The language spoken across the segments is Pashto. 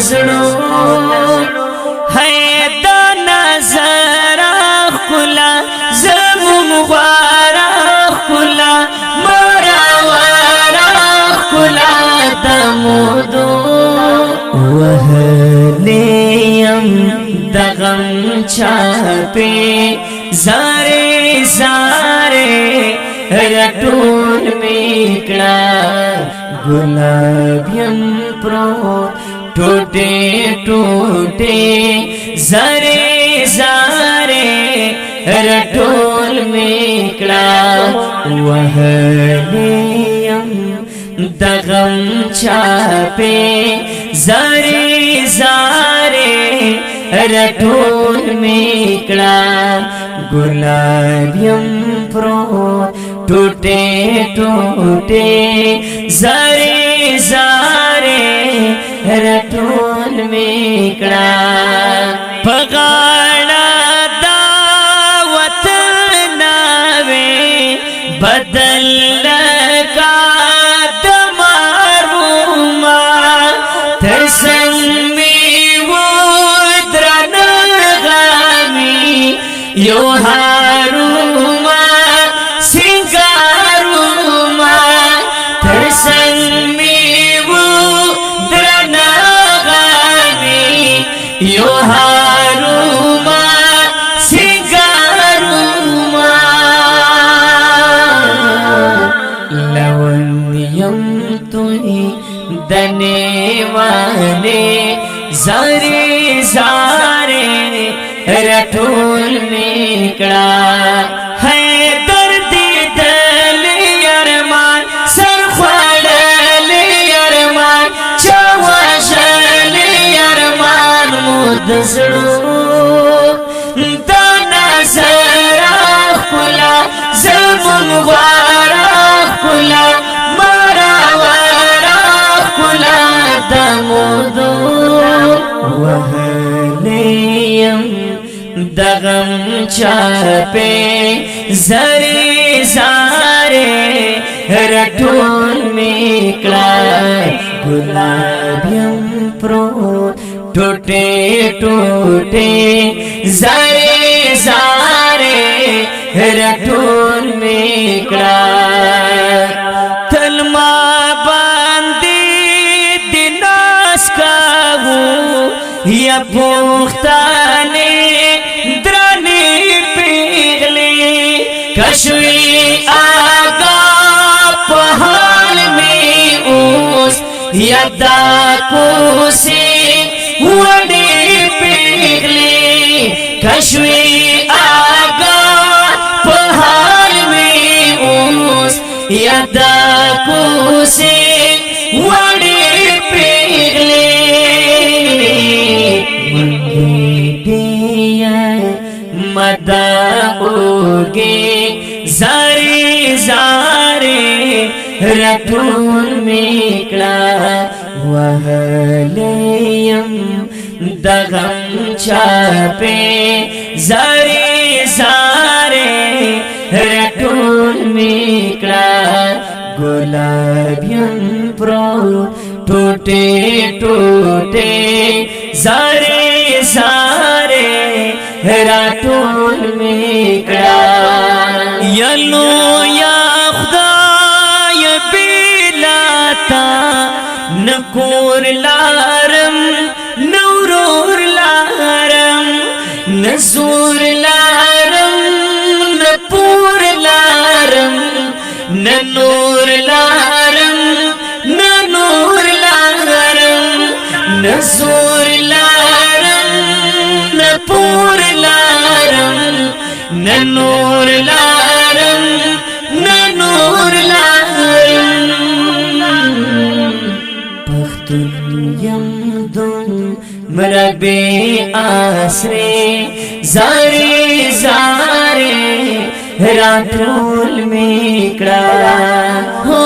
دزړو هي د نظر خلا زمون غوارا خلا مرا ورا خلا دمودو وهلیم دغم چاپی زارے زارے رٹول میکڑا گلابیم پرو ٹوٹے ٹوٹے زارے زارے رٹول میکڑا وہلیم دغم چاپے زارے زارے رٹول میکڑا گلابیم پرو ٹوٹے ٹوٹے زارے زارے رٹول میکڑا پغاڑا دا وطن ناوے بدل لگا دماروما ترسنگ یو هاروما سنگاروما ترسنگ میوو درناغانی یو هاروما سنگاروما لونیم توی دنیوانے زارے زارے رٹول میکڑا ہے درد دل ارمان سر خوڑل ارمان چواشل ارمان مدزڑو دا نظر خلا زمون غوارا خلا مرا ورا خلا دمودو وهلیم دغم چاپے زارے زارے رٹول میکڑا گلابیم پرو ٹوٹے ٹوٹے زارے زارے رٹول میکڑا تلما باندی دناس کاغو یا پوختانے درانی پیغلے کشوی آگا پہال میں اوس یادا کو سے وڑی پیغلے کشوی آگا پہال میں اوس یادا کو سے وڑی پیغلے مدا اوگے زارے زارے رٹول میکڑا وہلیم دغم چاپے زارے زارے رٹول میکڑا گلابیم پرو ٹوٹے ٹوٹے زارے زارے رٹول میکڑا یلو یا خدای بیلاتا نکور لارم نورور لارم نزور لارم نپور لارم ننور لارم ننور لارم نزور لارم نپور لارم ننور لارم ننور لارم پختون یم دون مربی آسرے زارے زارے رٹول میکڑا ہو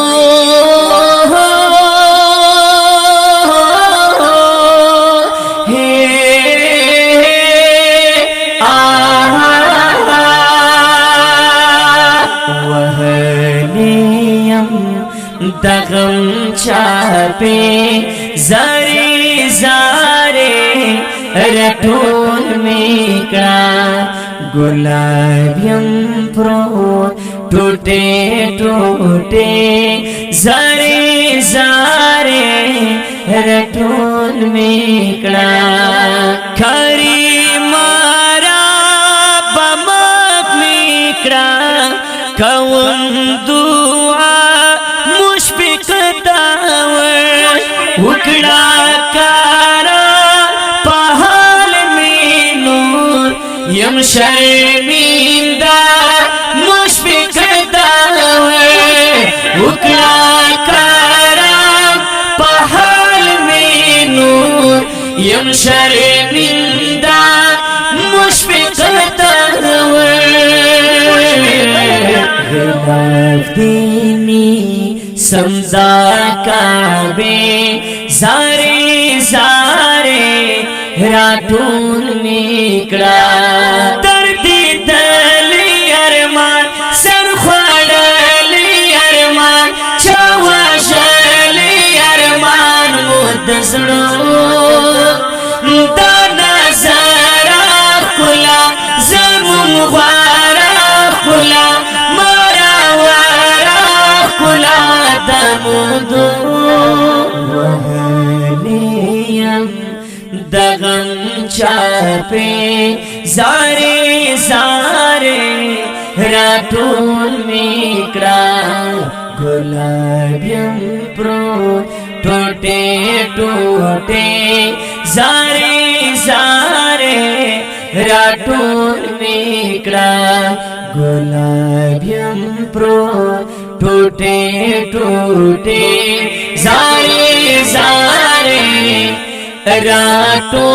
دغم چاپے زارے زارے रटोल मेकड़ा गुलाबियम प्रोत टूटे टूटे जारे जारे रटोल मेकड़ा खरी मारा बमक मेकड़ा कौन दुआ मुशफिक दावर उकड़ा कारा पहाल में नूर यम शर्मिंदा मुशफिक दावर उकड़ा कारा पहाल में नूर यम शर्मिंदा मुशफिक दावर दीनी समझा काबे जारे जारे रातून मेकड़ा दर्दी दली अरमान सर खड़ली अरमान चवाशली अरमान मुदसड़ो दाना सारा खुला जमुन वारा खुला मारा वारा खुला दमुदो वहलियम दगम चापे जारे जारे रातूल मेकड़ा गुलाबियम प्रो टूटे टूटे जारे जारे रातूल मेकड़ा गुलाबियम प्रो टूटे टूटे जारे जारे रातों